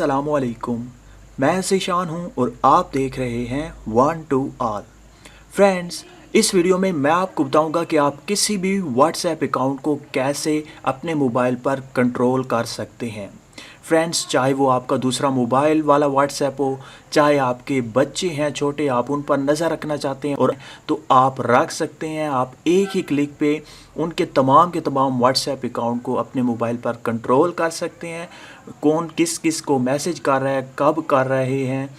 अस्सलामुअलैकुम। मैं ज़ीशान हूँ और आप देख रहे हैं वन टू ऑल। फ्रेंड्स, इस वीडियो में मैं आपको बताऊंगा कि आप किसी भी व्हाट्सएप अकाउंट को कैसे अपने मोबाइल पर कंट्रोल कर सकते हैं। फ्रेंड्स, चाहे वो आपका दूसरा मोबाइल वाला व्हाट्सएप हो, चाहे आपके बच्चे हैं छोटे, आप उन पर नज़र रखना चाहते हैं और तो आप रख सकते हैं। आप एक ही क्लिक पे उनके तमाम के तमाम व्हाट्सएप अकाउंट को अपने मोबाइल पर कंट्रोल कर सकते हैं। कौन किस किस को मैसेज कर रहा है, कब कर रहे हैं,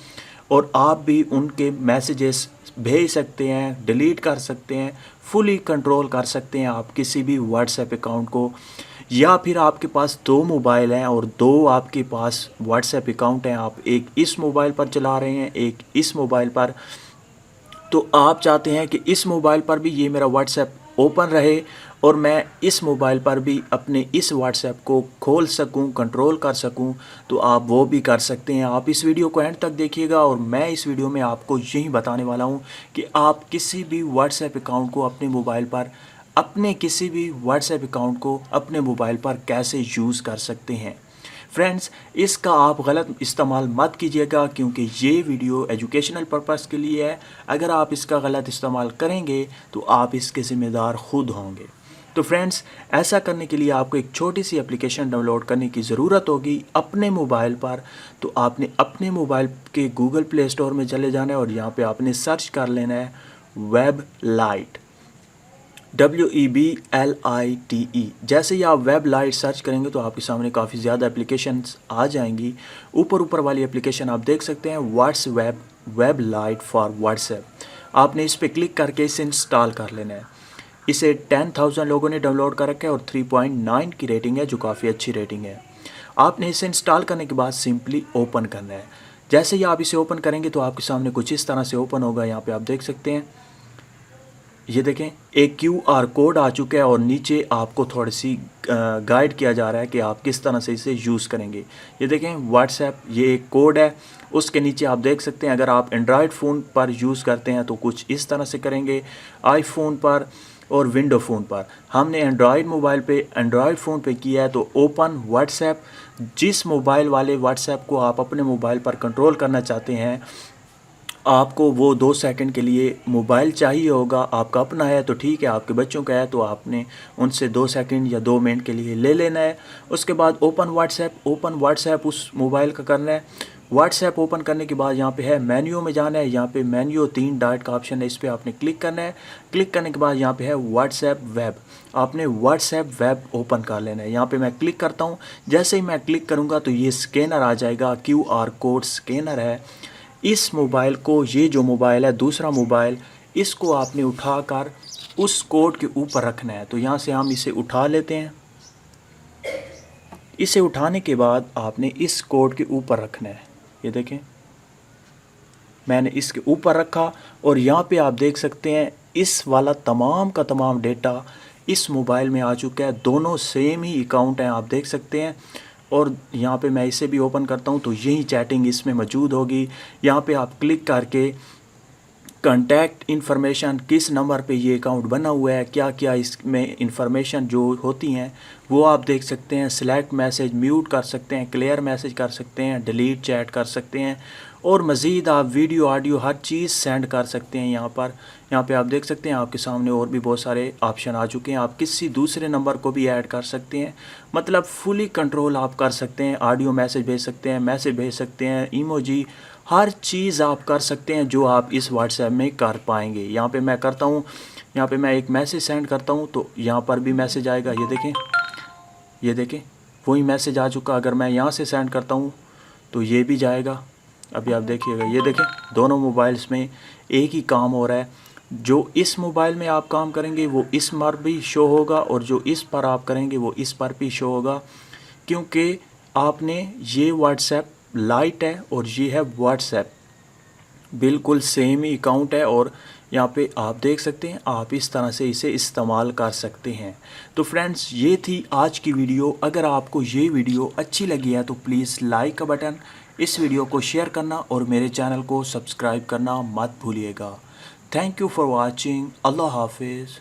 और आप भी उनके मैसेजेस भेज सकते हैं, डिलीट कर सकते हैं, फुली कंट्रोल कर सकते हैं आप किसी भी व्हाट्सएप अकाउंट को। या फिर आपके पास दो मोबाइल हैं और दो आपके पास व्हाट्सएप अकाउंट हैं, आप एक इस मोबाइल पर चला रहे हैं, एक इस मोबाइल पर, तो आप चाहते हैं कि इस मोबाइल पर भी ये मेरा व्हाट्सएप ओपन रहे और मैं इस मोबाइल पर भी अपने इस व्हाट्सएप को खोल सकूं, कंट्रोल कर सकूं, तो आप वो भी कर सकते हैं। आप इस वीडियो को एंड तक देखिएगा और मैं इस वीडियो में आपको यही बताने वाला हूं कि आप किसी भी व्हाट्सएप अकाउंट को अपने मोबाइल पर किसी भी व्हाट्सएप अकाउंट को अपने मोबाइल पर कैसे यूज़ कर सकते हैं। फ्रेंड्स, इसका आप गलत इस्तेमाल मत कीजिएगा क्योंकि ये वीडियो एजुकेशनल पर्पस के लिए है। अगर आप इसका गलत इस्तेमाल करेंगे तो आप इसके ज़िम्मेदार खुद होंगे। तो फ्रेंड्स, ऐसा करने के लिए आपको एक छोटी सी एप्लीकेशन डाउनलोड करने की ज़रूरत होगी अपने मोबाइल पर। तो आपने अपने मोबाइल के गूगल प्ले स्टोर में चले जाना है और यहाँ पे आपने सर्च कर लेना है वेब लाइट, WEBLITE। जैसे ही आप वेब लाइट सर्च करेंगे तो आपके सामने काफ़ी ज़्यादा एप्लीकेशंस आ जाएंगी। ऊपर वाली एप्लीकेशन आप देख सकते हैं WhatsApp web light for WhatsApp. आपने इस पर क्लिक करके इसे इंस्टॉल कर लेना है। इसे 10,000 लोगों ने डाउनलोड कर रखा है और 3.9 की रेटिंग है, जो काफ़ी अच्छी रेटिंग है। आपने इसे इंस्टॉल करने के बाद सिंपली ओपन करना है। जैसे ही आप इसे ओपन करेंगे तो आपके सामने कुछ इस तरह से ओपन होगा। यहाँ पे आप देख सकते हैं, ये देखें, एक QR कोड आ चुका है और नीचे आपको थोड़ी सी गाइड किया जा रहा है कि आप किस तरह से इसे यूज़ करेंगे। ये देखें, व्हाट्सएप ये एक कोड है, उसके नीचे आप देख सकते हैं। अगर आप एंड्रॉयड फ़ोन पर यूज़ करते हैं तो कुछ इस तरह से करेंगे, आईफोन पर और विंडो फ़ोन पर। हमने एंड्रॉयड फ़ोन पे किया है तो ओपन व्हाट्सएप। जिस मोबाइल वाले व्हाट्सएप को आप अपने मोबाइल पर कंट्रोल करना चाहते हैं, आपको वो 2 सेकंड के लिए मोबाइल चाहिए होगा। आपका अपना है तो ठीक है, आपके बच्चों का है तो आपने उनसे 2 सेकंड या 2 मिनट के लिए ले लेना है। उसके बाद ओपन व्हाट्सएप उस मोबाइल का करना है। व्हाट्सएप ओपन करने के बाद यहाँ पे है मेन्यू में जाना है। यहाँ पे मेन्यू 3 डॉट का ऑप्शन है, इस पर आपने क्लिक करना है। क्लिक करने के बाद यहाँ पे है व्हाट्सएप वेब, आपने व्हाट्सएप वेब ओपन कर लेना है। यहाँ पे मैं क्लिक करता हूँ। जैसे ही मैं क्लिक करूँगा तो ये स्कैनर आ जाएगा, QR कोड स्कैनर है। इस मोबाइल को, ये जो मोबाइल है दूसरा मोबाइल, इसको आपने उठाकर उस कोड के ऊपर रखना है। तो यहाँ से हम इसे उठा लेते हैं। इसे उठाने के बाद आपने इस कोड के ऊपर रखना है। ये देखें, मैंने इसके ऊपर रखा और यहाँ पे आप देख सकते हैं इस वाला तमाम का तमाम डेटा इस मोबाइल में आ चुका है। दोनों सेम ही अकाउंट हैं, आप देख सकते हैं। और यहाँ पे मैं इसे भी ओपन करता हूँ तो यही चैटिंग इसमें मौजूद होगी। यहाँ पे आप क्लिक करके कॉन्टैक्ट इन्फॉर्मेशन, किस नंबर पे ये अकाउंट बना हुआ है, क्या क्या इसमें इंफॉर्मेशन जो होती हैं वो आप देख सकते हैं। सिलेक्ट मैसेज म्यूट कर सकते हैं, क्लियर मैसेज कर सकते हैं, डिलीट चैट कर सकते हैं और मज़ीद आप वीडियो ऑडियो हर चीज़ सेंड कर सकते हैं। यहाँ पे आप देख सकते हैं आपके सामने और भी बहुत सारे ऑप्शन आ चुके हैं। आप किसी दूसरे नंबर को भी ऐड कर सकते हैं, मतलब फुली कंट्रोल आप कर सकते हैं। ऑडियो मैसेज भेज सकते हैं, इमोजी, हर चीज़ आप कर सकते हैं जो आप इस व्हाट्सएप में कर पाएंगे। यहाँ पे मैं करता हूँ, यहाँ पे मैं एक मैसेज सेंड करता हूँ तो यहाँ पर भी मैसेज आएगा। ये देखें वही मैसेज आ चुका। अगर मैं यहाँ से सेंड करता हूँ तो ये भी जाएगा। अभी आप देखिएगा, ये देखें दोनों मोबाइल्स में एक ही काम हो रहा है। जो इस मोबाइल में आप काम करेंगे वो इस पर भी शो होगा और जो इस पर आप करेंगे वो इस पर भी शो होगा, क्योंकि आपने ये व्हाट्सएप लाइट है और ये है व्हाट्सएप, बिल्कुल सेम ही अकाउंट है। और यहाँ पे आप देख सकते हैं, आप इस तरह से इसे इस्तेमाल कर सकते हैं। तो फ्रेंड्स, ये थी आज की वीडियो। अगर आपको ये वीडियो अच्छी लगी है तो प्लीज़ लाइक का बटन, इस वीडियो को शेयर करना और मेरे चैनल को सब्सक्राइब करना मत भूलिएगा। Thank you for watching. अल्लाह हाफिज़।